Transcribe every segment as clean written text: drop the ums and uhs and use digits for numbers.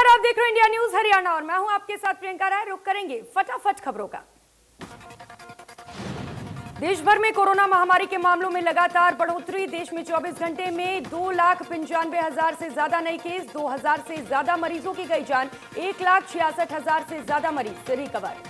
नमस्कार, आप देख रहे हैं इंडिया न्यूज हरियाणा और मैं हूं आपके साथ प्रियंका राय। रुक करेंगे फटाफट खबरों का। देश भर में कोरोना महामारी के मामलों में लगातार बढ़ोतरी। देश में 24 घंटे में 2,95,000 से ज्यादा नए केस, 2,000 से ज्यादा मरीजों की गई जान, 1,66,000 से ज्यादा मरीज रिकवर।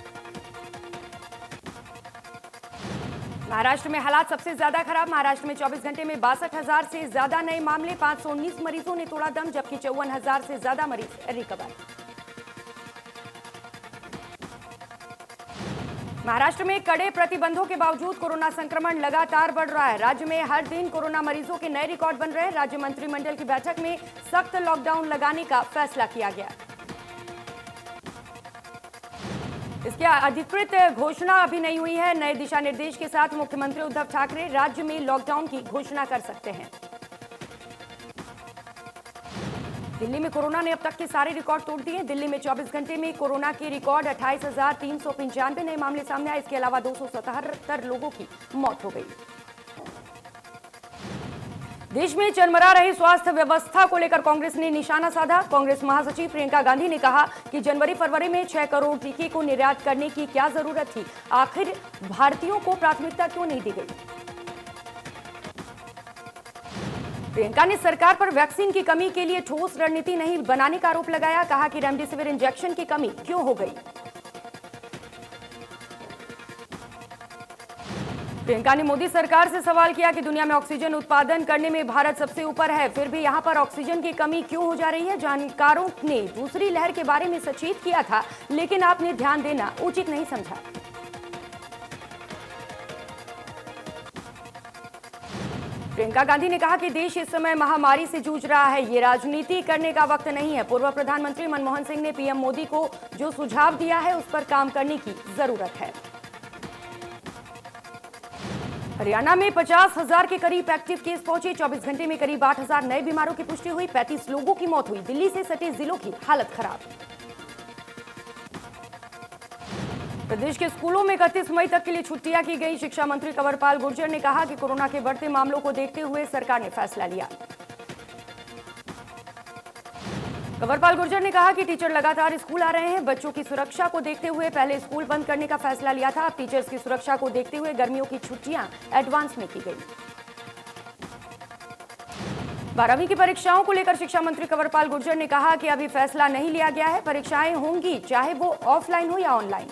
महाराष्ट्र में हालात सबसे ज्यादा खराब। महाराष्ट्र में 24 घंटे में 62,000 से ज्यादा नए मामले, 519 मरीजों ने तोड़ा दम, जबकि 54,000 से ज्यादा मरीज रिकवर। महाराष्ट्र में कड़े प्रतिबंधों के बावजूद कोरोना संक्रमण लगातार बढ़ रहा है। राज्य में हर दिन कोरोना मरीजों के नए रिकॉर्ड बन रहे हैं। राज्य मंत्रिमंडल की बैठक में सख्त लॉकडाउन लगाने का फैसला किया गया। इसकी अधिकृत घोषणा अभी नहीं हुई है। नए दिशा निर्देश के साथ मुख्यमंत्री उद्धव ठाकरे राज्य में लॉकडाउन की घोषणा कर सकते हैं। दिल्ली में कोरोना ने अब तक के सारे रिकॉर्ड तोड़ दिए। दिल्ली में 24 घंटे में कोरोना के रिकॉर्ड 28,395 नए मामले सामने आए। इसके अलावा 277 लोगों की मौत हो गई। देश में चरमरा रही स्वास्थ्य व्यवस्था को लेकर कांग्रेस ने निशाना साधा। कांग्रेस महासचिव प्रियंका गांधी ने कहा कि जनवरी फरवरी में 6 करोड़ टीके को निर्यात करने की क्या जरूरत थी, आखिर भारतीयों को प्राथमिकता क्यों नहीं दी गई। प्रियंका ने सरकार पर वैक्सीन की कमी के लिए ठोस रणनीति नहीं बनाने का आरोप लगाया। कहा कि रेमडेसिविर इंजेक्शन की कमी क्यों हो गई। प्रियंका ने मोदी सरकार से सवाल किया कि दुनिया में ऑक्सीजन उत्पादन करने में भारत सबसे ऊपर है, फिर भी यहां पर ऑक्सीजन की कमी क्यों हो जा रही है। जानकारों ने दूसरी लहर के बारे में सचेत किया था, लेकिन आपने ध्यान देना उचित नहीं समझा। प्रियंका गांधी ने कहा कि देश इस समय महामारी से जूझ रहा है, ये राजनीति करने का वक्त नहीं है। पूर्व प्रधानमंत्री मनमोहन सिंह ने पीएम मोदी को जो सुझाव दिया है उस पर काम करने की जरूरत है। हरियाणा में 50,000 के करीब एक्टिव केस पहुंचे। 24 घंटे में करीब 8,000 नए बीमारों की पुष्टि हुई। 35 लोगों की मौत हुई। दिल्ली से सटे जिलों की हालत खराब। प्रदेश के स्कूलों में 31 मई तक के लिए छुट्टियां की गई। शिक्षा मंत्री कंवरपाल गुर्जर ने कहा कि कोरोना के बढ़ते मामलों को देखते हुए सरकार ने फैसला लिया। कंवरपाल गुर्जर ने कहा कि टीचर लगातार स्कूल आ रहे हैं। बच्चों की सुरक्षा को देखते हुए पहले स्कूल बंद करने का फैसला लिया था। अब टीचर्स की सुरक्षा को देखते हुए गर्मियों की छुट्टियां एडवांस में की गई। 12वीं की परीक्षाओं को लेकर शिक्षा मंत्री कंवरपाल गुर्जर ने कहा कि अभी फैसला नहीं लिया गया है। परीक्षाएं होंगी, चाहे वो ऑफलाइन हो या ऑनलाइन।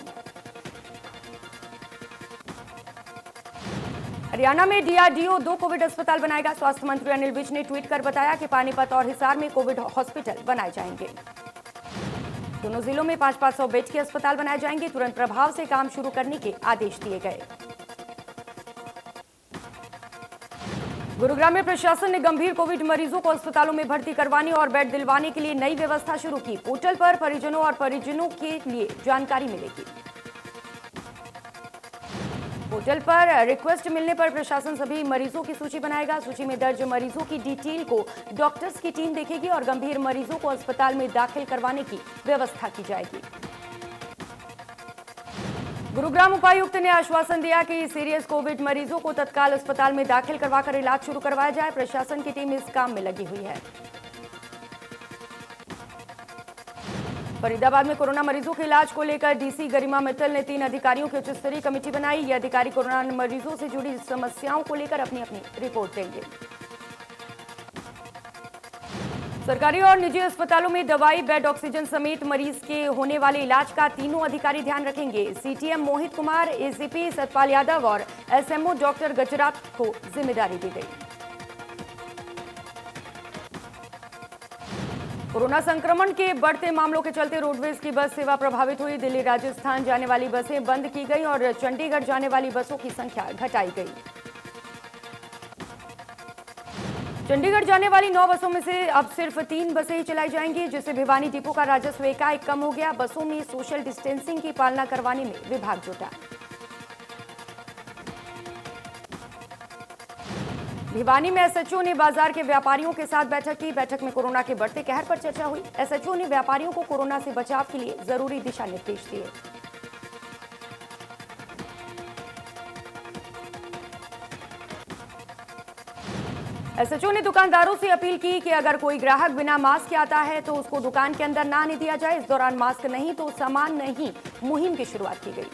हरियाणा में डीआरडीओ 2 कोविड अस्पताल बनाएगा। स्वास्थ्य मंत्री अनिल विज ने ट्वीट कर बताया कि पानीपत और हिसार में कोविड हॉस्पिटल बनाए जाएंगे। दोनों जिलों में 500 बेड के अस्पताल बनाए जाएंगे। तुरंत प्रभाव से काम शुरू करने के आदेश दिए गए। गुरुग्राम में प्रशासन ने गंभीर कोविड मरीजों को अस्पतालों में भर्ती करवाने और बेड दिलवाने के लिए नई व्यवस्था शुरू की। पोर्टल पर परिजनों के लिए जानकारी मिलेगी। पोर्टल पर रिक्वेस्ट मिलने पर प्रशासन सभी मरीजों की सूची बनाएगा। सूची में दर्ज मरीजों की डिटेल को डॉक्टर्स की टीम देखेगी और गंभीर मरीजों को अस्पताल में दाखिल करवाने की व्यवस्था की जाएगी। गुरुग्राम उपायुक्त ने आश्वासन दिया कि सीरियस कोविड मरीजों को तत्काल अस्पताल में दाखिल करवाकर इलाज शुरू करवाया जाए। प्रशासन की टीम इस काम में लगी हुई है। फरीदाबाद में कोरोना मरीजों के इलाज को लेकर डीसी गरिमा मित्तल ने 3 अधिकारियों की उच्च स्तरीय कमेटी बनाई। ये अधिकारी कोरोना मरीजों से जुड़ी समस्याओं को लेकर अपनी अपनी रिपोर्ट देंगे। सरकारी और निजी अस्पतालों में दवाई, बेड, ऑक्सीजन समेत मरीज के होने वाले इलाज का तीनों अधिकारी ध्यान रखेंगे। सीटीएम मोहित कुमार, एसीपी सतपाल यादव और एसएमओ डॉक्टर गजरात को जिम्मेदारी दी गई। कोरोना संक्रमण के बढ़ते मामलों के चलते रोडवेज की बस सेवा प्रभावित हुई। दिल्ली राजस्थान जाने वाली बसें बंद की गई और चंडीगढ़ जाने वाली बसों की संख्या घटाई गई। चंडीगढ़ जाने वाली 9 बसों में से अब सिर्फ 3 बसें ही चलाई जाएंगी, जिससे भिवानी डिपो का राजस्व एकाएक कम हो गया। बसों में सोशल डिस्टेंसिंग की पालना करवाने में विभाग जुटा। भिवानी में एसएचओ ने बाजार के व्यापारियों के साथ बैठक की। बैठक में कोरोना के बढ़ते कहर पर चर्चा हुई। एसएचओ ने व्यापारियों को कोरोना से बचाव के लिए जरूरी दिशा निर्देश दिए। एसएचओ ने दुकानदारों से अपील की कि अगर कोई ग्राहक बिना मास्क के आता है तो उसको दुकान के अंदर ना आने दिया जाए। इस दौरान मास्क नहीं तो सामान नहीं मुहिम की शुरुआत की गई।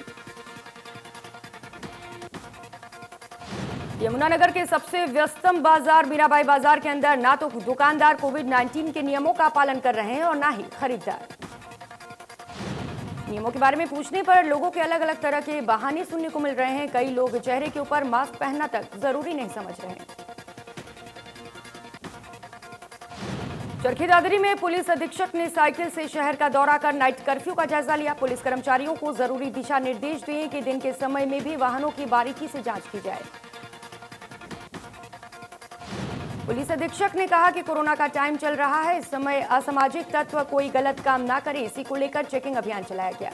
यमुनानगर के सबसे व्यस्तम बाजार मीराबाई बाजार के अंदर ना तो दुकानदार कोविड-19 के नियमों का पालन कर रहे हैं और ना ही खरीदार। नियमों के बारे में पूछने पर लोगों के अलग अलग तरह के बहाने सुनने को मिल रहे हैं। कई लोग चेहरे के ऊपर मास्क पहनना तक जरूरी नहीं समझ रहे हैं। चरखी दादरी में पुलिस अधीक्षक ने साइकिल से शहर का दौरा कर नाइट कर्फ्यू का जायजा लिया। पुलिस कर्मचारियों को जरूरी दिशा निर्देश दिए कि दिन के समय में भी वाहनों की बारीकी से जांच की जाए। पुलिस अधीक्षक ने कहा कि कोरोना का टाइम चल रहा है, इस समय असामाजिक तत्व कोई गलत काम ना करे, इसी को लेकर चेकिंग अभियान चलाया गया।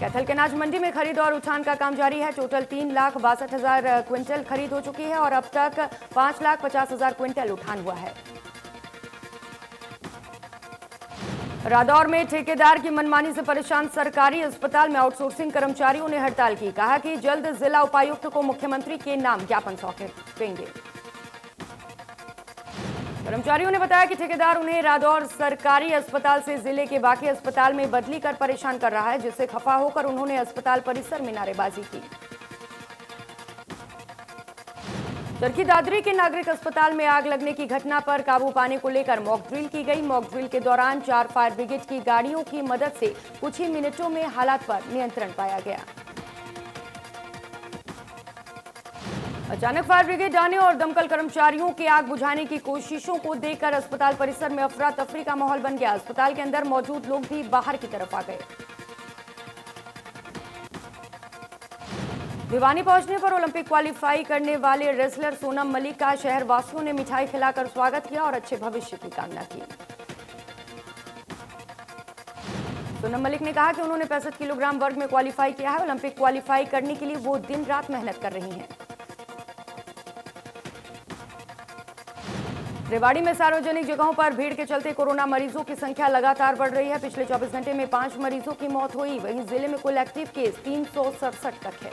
कैथल के अनाज मंडी में खरीद और उठान का काम जारी है। टोटल 3,62,000 क्विंटल खरीद हो चुकी है और अब तक 5,50,000 क्विंटल उठान हुआ है। रादौर में ठेकेदार की मनमानी से परेशान सरकारी अस्पताल में आउटसोर्सिंग कर्मचारियों ने हड़ताल की। कहा कि जल्द जिला उपायुक्त को मुख्यमंत्री के नाम ज्ञापन सौंपेंगे। कर्मचारियों ने बताया कि ठेकेदार उन्हें रादौर सरकारी अस्पताल से जिले के बाकी अस्पताल में बदली कर परेशान कर रहा है, जिससे खफा होकर उन्होंने अस्पताल परिसर में नारेबाजी की। चरखी दादरी के नागरिक अस्पताल में आग लगने की घटना पर काबू पाने को लेकर मॉक ड्रिल की गई। मॉक ड्रिल के दौरान 4 फायर ब्रिगेड की गाड़ियों की मदद से कुछ ही मिनटों में हालात पर नियंत्रण पाया गया। अचानक फायर ब्रिगेड आने और दमकल कर्मचारियों के आग बुझाने की कोशिशों को देखकर अस्पताल परिसर में अफरा तफरी का माहौल बन गया। अस्पताल के अंदर मौजूद लोग भी बाहर की तरफ आ गए। भिवानी पहुंचने पर ओलंपिक क्वालिफाई करने वाले रेसलर सोनम मलिक का शहर वासियों ने मिठाई खिलाकर स्वागत किया और अच्छे भविष्य की कामना की। सोनम मलिक ने कहा कि उन्होंने 65 किलोग्राम वर्ग में क्वालिफाई किया है। ओलंपिक क्वालिफाई करने के लिए वो दिन रात मेहनत कर रही हैं। रेवाड़ी में सार्वजनिक जगहों पर भीड़ के चलते कोरोना मरीजों की संख्या लगातार बढ़ रही है। पिछले 24 घंटे में 5 मरीजों की मौत हुई। वहीं जिले में कुल एक्टिव केस 367 तक है।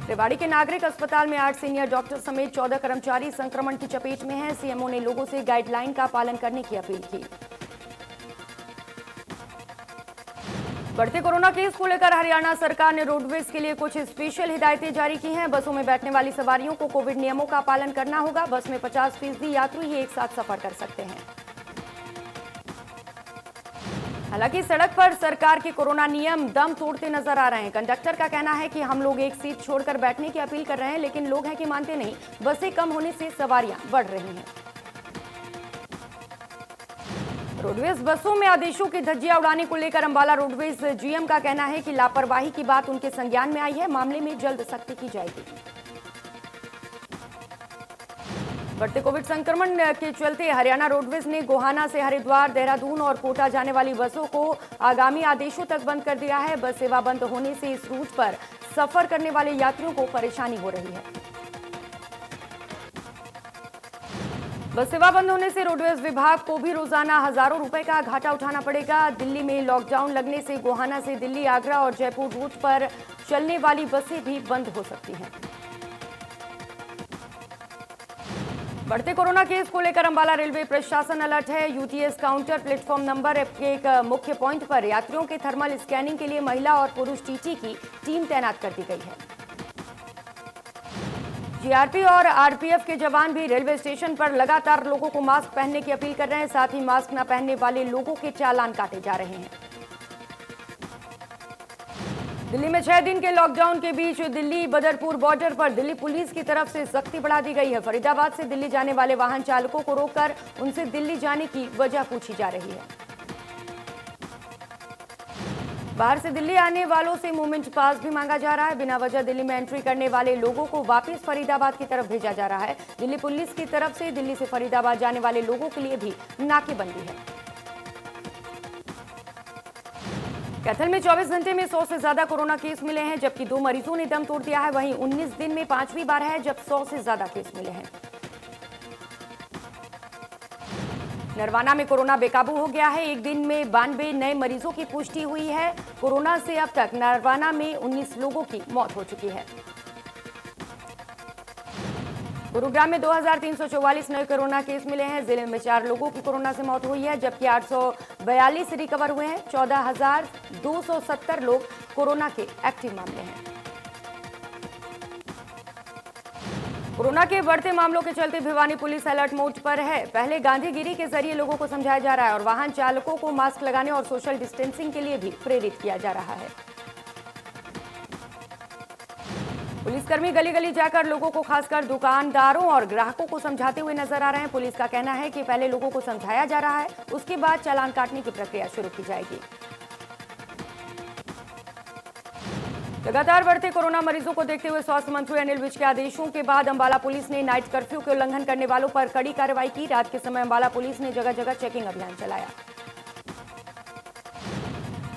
रेवाड़ी के नागरिक अस्पताल में 8 सीनियर डॉक्टर समेत 14 कर्मचारी संक्रमण की चपेट में हैं। सीएमओ ने लोगों से गाइडलाइन का पालन करने की अपील की। बढ़ते कोरोना केस को लेकर हरियाणा सरकार ने रोडवेज के लिए कुछ स्पेशल हिदायतें जारी की हैं। बसों में बैठने वाली सवारियों को कोविड नियमों का पालन करना होगा। बस में 50% यात्री ही एक साथ सफर कर सकते हैं। हालांकि सड़क पर सरकार के कोरोना नियम दम तोड़ते नजर आ रहे हैं। कंडक्टर का कहना है कि हम लोग एक सीट छोड़कर बैठने की अपील कर रहे हैं, लेकिन लोग हैं कि मानते नहीं। बसें कम होने से सवारियां बढ़ रही हैं। रोडवेज बसों में आदेशों की धज्जियां उड़ाने को लेकर अंबाला रोडवेज जीएम का कहना है कि लापरवाही की बात उनके संज्ञान में आई है। मामले में जल्द सख्ती की जाएगी। बढ़ते कोविड संक्रमण के चलते हरियाणा रोडवेज ने गोहाना से हरिद्वार, देहरादून और कोटा जाने वाली बसों को आगामी आदेशों तक बंद कर दिया है। बस सेवा बंद होने से इस रूट पर सफर करने वाले यात्रियों को परेशानी हो रही है। बस सेवा बंद होने से रोडवेज विभाग को भी रोजाना हजारों रुपए का घाटा उठाना पड़ेगा। दिल्ली में लॉकडाउन लगने से गोहाना से दिल्ली, आगरा और जयपुर रूट पर चलने वाली बसें भी बंद हो सकती हैं। बढ़ते कोरोना केस को लेकर अंबाला रेलवे प्रशासन अलर्ट है। यूटीएस काउंटर प्लेटफॉर्म नंबर के एक मुख्य पॉइंट पर यात्रियों के थर्मल स्कैनिंग के लिए महिला और पुरुष टीटी की टीम तैनात कर दी गई है। जीआरपी और आरपीएफ के जवान भी रेलवे स्टेशन पर लगातार लोगों को मास्क पहनने की अपील कर रहे हैं। साथ ही मास्क न पहनने वाले लोगों के चालान काटे जा रहे हैं। दिल्ली में 6 दिन के लॉकडाउन के बीच दिल्ली बदरपुर बॉर्डर पर दिल्ली पुलिस की तरफ से सख्ती बढ़ा दी गई है। फरीदाबाद से दिल्ली जाने वाले वाहन चालकों को रोककर उनसे दिल्ली जाने की वजह पूछी जा रही है। बाहर से दिल्ली आने वालों से मूवमेंट पास भी मांगा जा रहा है। बिना वजह दिल्ली में एंट्री करने वाले लोगों को वापस फरीदाबाद की तरफ भेजा जा रहा है। दिल्ली पुलिस की तरफ से दिल्ली से फरीदाबाद जाने वाले लोगों के लिए भी नाकेबंदी है। कैथल में 24 घंटे में 100 से ज्यादा कोरोना केस मिले हैं, जबकि 2 मरीजों ने दम तोड़ दिया है। वहीं 19 दिन में 5वीं बार है जब 100 से ज्यादा केस मिले हैं। नरवाना में कोरोना बेकाबू हो गया है। एक दिन में 92 नए मरीजों की पुष्टि हुई है। कोरोना से अब तक नरवाना में 19 लोगों की मौत हो चुकी है। गुरुग्राम में 2344 नए कोरोना केस मिले हैं। जिले में 4 लोगों की कोरोना से मौत हुई है, जबकि 842 रिकवर हुए हैं। 14,270 लोग कोरोना के एक्टिव मामले हैं। कोरोना के बढ़ते मामलों के चलते भिवानी पुलिस अलर्ट मोड पर है। पहले गांधीगिरी के जरिए लोगों को समझाया जा रहा है और वाहन चालकों को मास्क लगाने और सोशल डिस्टेंसिंग के लिए भी प्रेरित किया जा रहा है। पुलिसकर्मी गली गली जाकर लोगों को, खासकर दुकानदारों और ग्राहकों को समझाते हुए नजर आ रहे हैं। पुलिस का कहना है कि पहले लोगों को समझाया जा रहा है, उसके बाद चालान काटने की प्रक्रिया शुरू की जाएगी। लगातार बढ़ते कोरोना मरीजों को देखते हुए स्वास्थ्य मंत्री अनिल विज के आदेशों के बाद अंबाला पुलिस ने नाइट कर्फ्यू के उल्लंघन करने वालों पर कड़ी कार्रवाई की। रात के समय अंबाला पुलिस ने जगह जगह चेकिंग अभियान चलाया।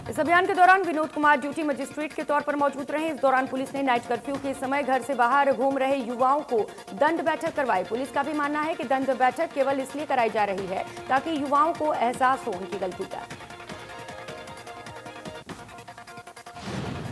इस अभियान के दौरान विनोद कुमार ड्यूटी मजिस्ट्रेट के तौर पर मौजूद रहे। इस दौरान पुलिस ने नाइट कर्फ्यू के समय घर से बाहर घूम रहे युवाओं को दंड बैठक करवाई। पुलिस का भी मानना है कि दंड बैठक केवल इसलिए कराई जा रही है ताकि युवाओं को एहसास हो उनकी गलती का।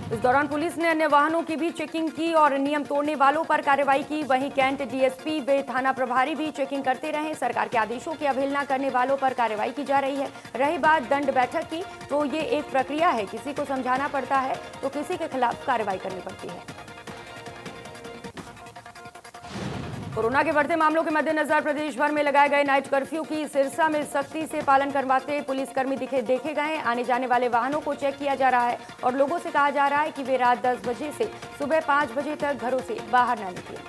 इस दौरान पुलिस ने अन्य वाहनों की भी चेकिंग की और नियम तोड़ने वालों पर कार्रवाई की। वहीं कैंट डीएसपी व थाना प्रभारी भी चेकिंग करते रहे। सरकार के आदेशों की अवहेलना करने वालों पर कार्रवाई की जा रही है। रही बात दंड बैठक की, तो ये एक प्रक्रिया है। किसी को समझाना पड़ता है तो किसी के खिलाफ कार्रवाई करनी पड़ती है। कोरोना के बढ़ते मामलों के मद्देनजर प्रदेश भर में लगाए गए नाइट कर्फ्यू की सिरसा में सख्ती से पालन करवाते पुलिसकर्मी देखे गए। आने जाने वाले वाहनों को चेक किया जा रहा है और लोगों से कहा जा रहा है कि वे रात 10 बजे से सुबह 5 बजे तक घरों से बाहर न निकलें।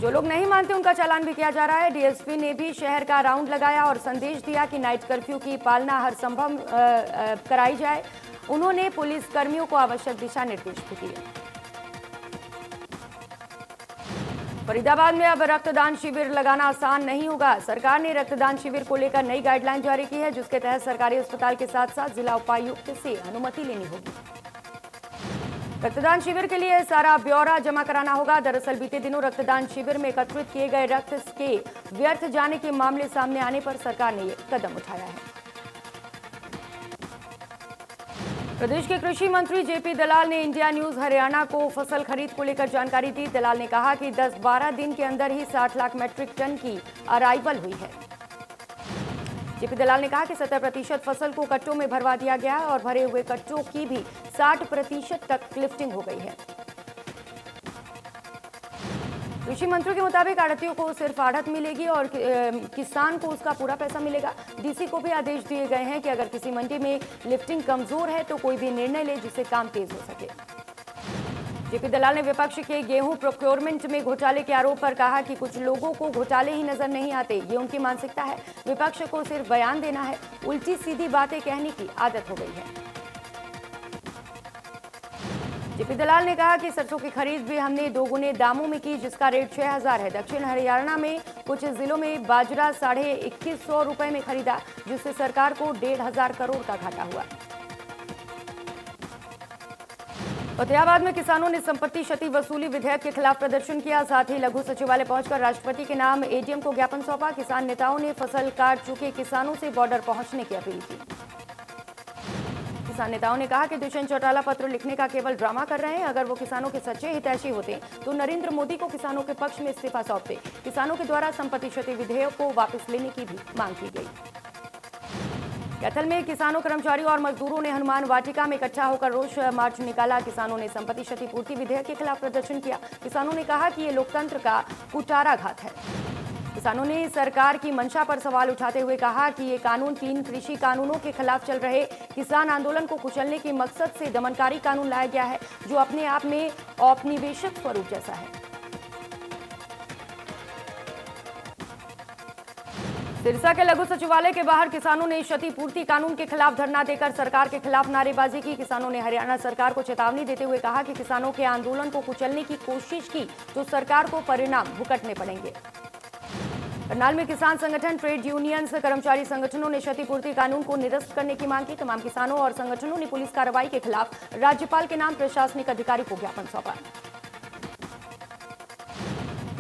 जो लोग नहीं मानते उनका चालान भी किया जा रहा है। डीएसपी ने भी शहर का राउंड लगाया और संदेश दिया कि नाइट कर्फ्यू की पालना हर संभव कराई जाए। उन्होंने पुलिसकर्मियों को आवश्यक दिशा निर्देश भी दिए। फरीदाबाद में अब रक्तदान शिविर लगाना आसान नहीं होगा। सरकार ने रक्तदान शिविर को लेकर नई गाइडलाइन जारी की है, जिसके तहत सरकारी अस्पताल के साथ साथ जिला उपायुक्त से अनुमति लेनी होगी। रक्तदान शिविर के लिए सारा ब्यौरा जमा कराना होगा। दरअसल बीते दिनों रक्तदान शिविर में एकत्रित किए गए रक्त के व्यर्थ जाने के मामले सामने आने पर सरकार ने यह कदम उठाया है। प्रदेश के कृषि मंत्री जेपी दलाल ने इंडिया न्यूज हरियाणा को फसल खरीद को लेकर जानकारी दी। दलाल ने कहा कि 10-12 दिन के अंदर ही 60 लाख मीट्रिक टन की अराइवल हुई है। जेपी दलाल ने कहा कि 70% फसल को कट्टों में भरवा दिया गया है और भरे हुए कट्टों की भी 60% तक लिफ्टिंग हो गई है। कृषि मंत्री के मुताबिक आढ़तियों को सिर्फ आढ़त मिलेगी और किसान को उसका पूरा पैसा मिलेगा। डीसी को भी आदेश दिए गए हैं कि अगर किसी मंडी में लिफ्टिंग कमजोर है तो कोई भी निर्णय ले जिससे काम तेज हो सके। जेपी दलाल ने विपक्ष के गेहूं प्रोक्योरमेंट में घोटाले के आरोप पर कहा कि कुछ लोगों को घोटाले ही नजर नहीं आते, ये उनकी मानसिकता है। विपक्ष को सिर्फ बयान देना है, उल्टी सीधी बातें कहने की आदत हो गई है। जेपी दलाल ने कहा कि सरसों की खरीद भी हमने 2 गुने दामों में की, जिसका रेट 6000 है। दक्षिण हरियाणा में कुछ जिलों में बाजरा 2150 रुपए में खरीदा, जिससे सरकार को 1500 करोड़ का घाटा हुआ। फतेहाबाद में किसानों ने संपत्ति क्षति वसूली विधेयक के खिलाफ प्रदर्शन किया। साथ ही लघु सचिवालय पहुंचकर राष्ट्रपति के नाम एडीएम को ज्ञापन सौंपा। किसान नेताओं ने फसल काट चुके किसानों से बॉर्डर पहुंचने की अपील की। किसान नेताओं ने कहा कि दुष्यंत चौटाला पत्र लिखने का केवल ड्रामा कर रहे हैं। अगर वो किसानों के सच्चे हितैषी होते तो नरेंद्र मोदी को किसानों के पक्ष में इस्तीफा सौंपते। किसानों के द्वारा संपत्ति क्षति विधेयक को वापस लेने की भी मांग की गई। कैथल में किसानों, कर्मचारियों और मजदूरों ने हनुमान वाटिका में इकट्ठा होकर रोष मार्च निकाला। किसानों ने संपत्ति क्षतिपूर्ति विधेयक के खिलाफ प्रदर्शन किया। किसानों ने कहा कि ये लोकतंत्र का कुठाराघात है। किसानों ने सरकार की मंशा पर सवाल उठाते हुए कहा कि ये कानून 3 कृषि कानूनों के खिलाफ चल रहे किसान आंदोलन को कुचलने के मकसद से दमनकारी कानून लाया गया है, जो अपने आप में औपनिवेशिक स्वरूप जैसा है। सिरसा के लघु सचिवालय के बाहर किसानों ने क्षतिपूर्ति कानून के खिलाफ धरना देकर सरकार के खिलाफ नारेबाजी की। किसानों ने हरियाणा सरकार को चेतावनी देते हुए कहा कि किसानों के आंदोलन को कुचलने की कोशिश की तो सरकार को परिणाम भुगतने पड़ेंगे। करनाल में किसान संगठन, ट्रेड यूनियंस, कर्मचारी संगठनों ने क्षतिपूर्ति कानून को निरस्त करने की मांग की। तमाम किसानों और संगठनों ने पुलिस कार्रवाई के खिलाफ राज्यपाल के नाम प्रशासनिक अधिकारी को ज्ञापन सौंपा।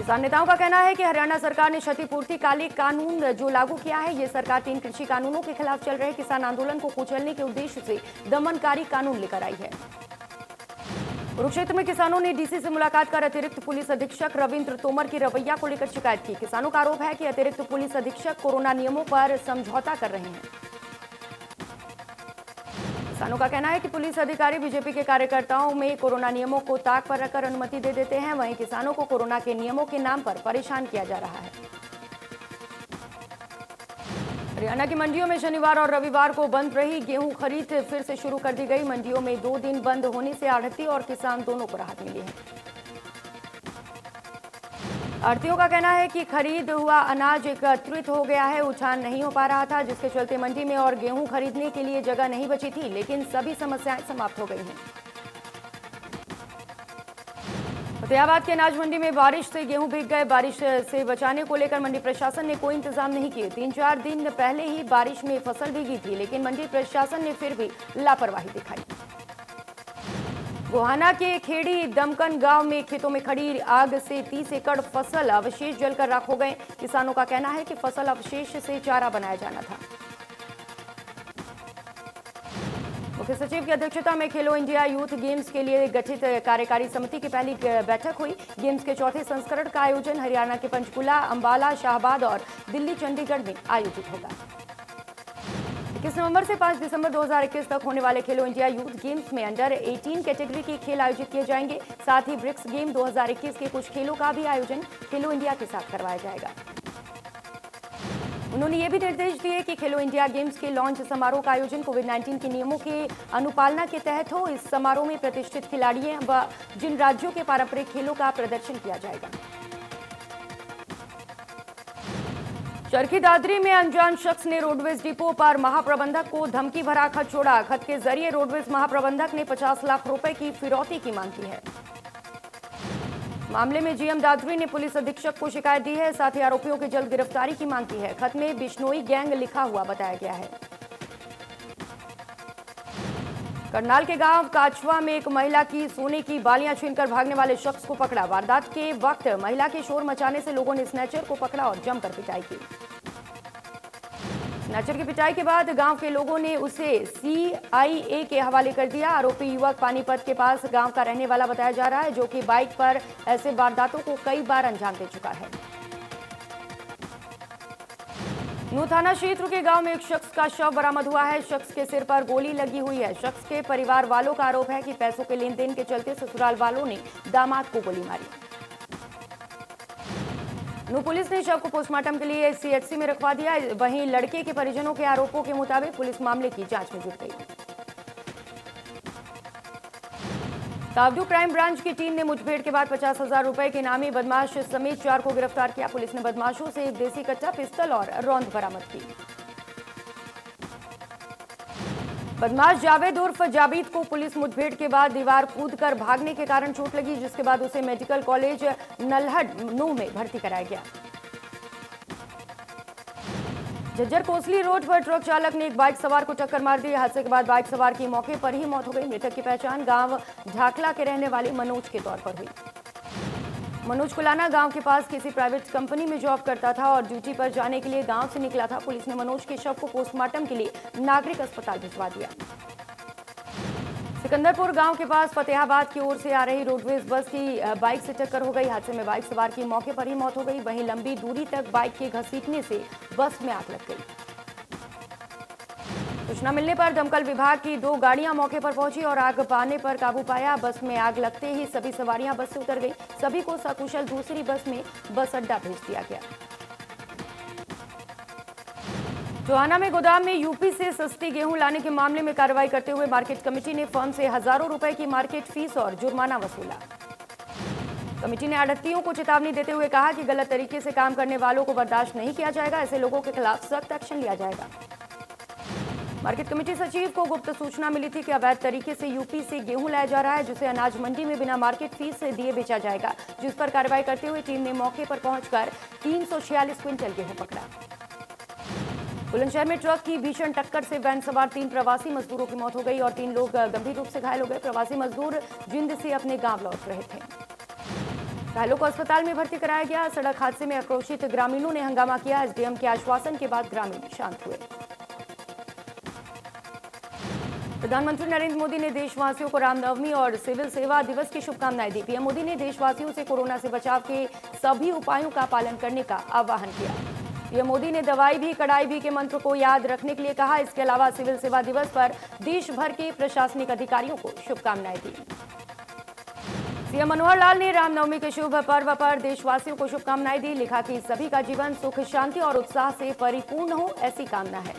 किसान नेताओं का कहना है कि हरियाणा सरकार ने क्षतिपूर्तिकालिक कानून जो लागू किया है, ये सरकार 3 कृषि कानूनों के खिलाफ चल रहे किसान आंदोलन को कुचलने के उद्देश्य से दमनकारी कानून लेकर आई है। कुरुक्षेत्र में किसानों ने डीसी से मुलाकात कर अतिरिक्त पुलिस अधीक्षक रविंद्र तोमर की रवैया को लेकर शिकायत की। किसानों का आरोप है कि अतिरिक्त पुलिस अधीक्षक कोरोना नियमों पर समझौता कर रहे हैं। किसानों का कहना है कि पुलिस अधिकारी बीजेपी के कार्यकर्ताओं में कोरोना नियमों को ताक पर रखकर अनुमति दे देते हैं। वहीं किसानों को कोरोना के नियमों के नाम पर परेशान किया जा रहा है। हरियाणा की मंडियों में शनिवार और रविवार को बंद रही गेहूं खरीद फिर से शुरू कर दी गई। मंडियों में 2 दिन बंद होने से आढ़ती और किसान दोनों को राहत मिली है। आढ़तियों का कहना है कि खरीद हुआ अनाज एकत्रित हो गया है, उठान नहीं हो पा रहा था, जिसके चलते मंडी में और गेहूं खरीदने के लिए जगह नहीं बची थी। लेकिन सभी समस्याएं समाप्त हो गई हैं। फतेहाबाद के अनाज मंडी में बारिश से गेहूं भीग गए। बारिश से बचाने को लेकर मंडी प्रशासन ने कोई इंतजाम नहीं किए। 3-4 दिन पहले ही बारिश में फसल भीगी थी, लेकिन मंडी प्रशासन ने फिर भी लापरवाही दिखाई। गोहाना के खेड़ी दमकन गांव में खेतों में खड़ी आग से 30 एकड़ फसल अवशेष जलकर राख हो गए। किसानों का कहना है कि फसल अवशेष से चारा बनाया जाना था। मुख्य सचिव की अध्यक्षता में खेलो इंडिया यूथ गेम्स के लिए गठित कार्यकारी समिति की पहली बैठक हुई। गेम्स के चौथे संस्करण का आयोजन हरियाणा के पंचकुला, अंबाला, शाहबाद और दिल्ली, चंडीगढ़ में आयोजित होगा। 21 नवंबर से 5 दिसंबर 2021 तक होने वाले खेलो इंडिया यूथ गेम्स में अंडर 18 कैटेगरी के खेल आयोजित किए जाएंगे। साथ ही ब्रिक्स गेम 2021 के कुछ खेलों का भी आयोजन खेलो इंडिया के साथ करवाया जाएगा। उन्होंने ये भी निर्देश दिए कि खेलो इंडिया गेम्स के लॉन्च समारोह का आयोजन कोविड-19 के नियमों के अनुपालना के तहत हो। इस समारोह में प्रतिष्ठित खिलाड़ियों व जिन राज्यों के पारंपरिक खेलों का प्रदर्शन किया जाएगा। चरखी दादरी में अनजान शख्स ने रोडवेज डिपो पर महाप्रबंधक को धमकी भरा खत छोड़ा। खत के जरिए रोडवेज महाप्रबंधक ने 50 लाख रुपए की फिरौती की मांग की है। मामले में जीएम दादरी ने पुलिस अधीक्षक को शिकायत दी है। साथ ही आरोपियों की जल्द गिरफ्तारी की मांग की है। खत में बिश्नोई गैंग लिखा हुआ बताया गया है। करनाल के गांव काचवा में एक महिला की सोने की बालियां छीनकर भागने वाले शख्स को पकड़ा। वारदात के वक्त महिला के शोर मचाने से लोगों ने स्नैचर को पकड़ा और जमकर पिटाई की। स्नैचर की पिटाई के बाद गांव के लोगों ने उसे सीआईए के हवाले कर दिया। आरोपी युवक पानीपत के पास गांव का रहने वाला बताया जा रहा है, जो कि बाइक पर ऐसे वारदातों को कई बार अंजाम दे चुका है। नूह थाना क्षेत्र के गांव में एक शख्स का शव बरामद हुआ है। शख्स के सिर पर गोली लगी हुई है। शख्स के परिवार वालों का आरोप है कि पैसों के लेन देन के चलते ससुराल वालों ने दामाद को गोली मारी। नूह पुलिस ने शव को पोस्टमार्टम के लिए सीएचसी में रखवा दिया। वहीं लड़के के परिजनों के आरोपों के मुताबिक पुलिस मामले की जांच में जुट गई। तावडू क्राइम ब्रांच की टीम ने मुठभेड़ के बाद 50,000 रुपए के इनामी बदमाश समेत 4 को गिरफ्तार किया। पुलिस ने बदमाशों से एक देसी कट्टा, पिस्तौल और रौंद बरामद की। बदमाश जावेद उर्फ जाबीद को पुलिस मुठभेड़ के बाद दीवार कूदकर भागने के कारण चोट लगी, जिसके बाद उसे मेडिकल कॉलेज नल्हड नूह में भर्ती कराया गया। झज्जर कोसली रोड पर ट्रक चालक ने एक बाइक सवार को टक्कर मार दी। हादसे के बाद बाइक सवार की मौके पर ही मौत हो गई। मृतक की पहचान गांव ढाकला के रहने वाले मनोज के तौर पर हुई। मनोज कुलाना गांव के पास किसी प्राइवेट कंपनी में जॉब करता था और ड्यूटी पर जाने के लिए गांव से निकला था। पुलिस ने मनोज के शव को पोस्टमार्टम के लिए नागरिक अस्पताल भिजवा दिया। सिकंदरपुर गांव के पास फतेहाबाद की ओर से आ रही रोडवेज बस की बाइक से टक्कर हो गई। हादसे में बाइक सवार की मौके पर ही मौत हो गई। वहीं लंबी दूरी तक बाइक के घसीटने से बस में आग लग गई। सूचना मिलने पर दमकल विभाग की 2 गाड़ियां मौके पर पहुंची और आग पाने पर काबू पाया। बस में आग लगते ही सभी सवारियां बस से उतर गई। सभी को सकुशल दूसरी बस में बस अड्डा भेज दिया गया। टोहाना में गोदाम में यूपी से सस्ती गेहूं लाने के मामले में कार्रवाई करते हुए मार्केट कमेटी ने फर्म से हजारों रुपए की मार्केट फीस और जुर्माना वसूला। कमेटी ने आढ़तियों को चेतावनी देते हुए कहा कि गलत तरीके से काम करने वालों को बर्दाश्त नहीं किया जाएगा। ऐसे लोगों के खिलाफ सख्त एक्शन लिया जाएगा। मार्केट कमेटी सचिव को गुप्त सूचना मिली थी कि अवैध तरीके से यूपी से गेहूं लाया जा रहा है, जिसे अनाज मंडी में बिना मार्केट फीस से दिए बेचा जाएगा, जिस पर कार्रवाई करते हुए टीम ने मौके पर पहुंचकर 346 क्विंटल गेहूं पकड़ा। बुलंदशहर में ट्रक की भीषण टक्कर से वैन सवार 3 प्रवासी मजदूरों की मौत हो गई और 3 लोग गंभीर रूप से घायल हो गए। प्रवासी मजदूर जिंद से अपने गांव लौट रहे थे। घायलों को अस्पताल में भर्ती कराया गया। सड़क हादसे में आक्रोशित ग्रामीणों ने हंगामा किया। एसडीएम के आश्वासन के बाद ग्रामीण शांत हुए। प्रधानमंत्री नरेंद्र मोदी ने देशवासियों को रामनवमी और सिविल सेवा दिवस की शुभकामनाएं दी। पीएम मोदी ने देशवासियों से कोरोना से बचाव के सभी उपायों का पालन करने का आह्वान किया। पीएम मोदी ने दवाई भी कड़ाई भी के मंत्र को याद रखने के लिए कहा। इसके अलावा सिविल सेवा दिवस पर देश भर के प्रशासनिक अधिकारियों को शुभकामनाएं दी। सीएम मनोहर लाल ने रामनवमी के शुभ पर्व पर देशवासियों को शुभकामनाएं दी। लिखा कि सभी का जीवन सुख, शांति और उत्साह से परिपूर्ण हो, ऐसी कामना है।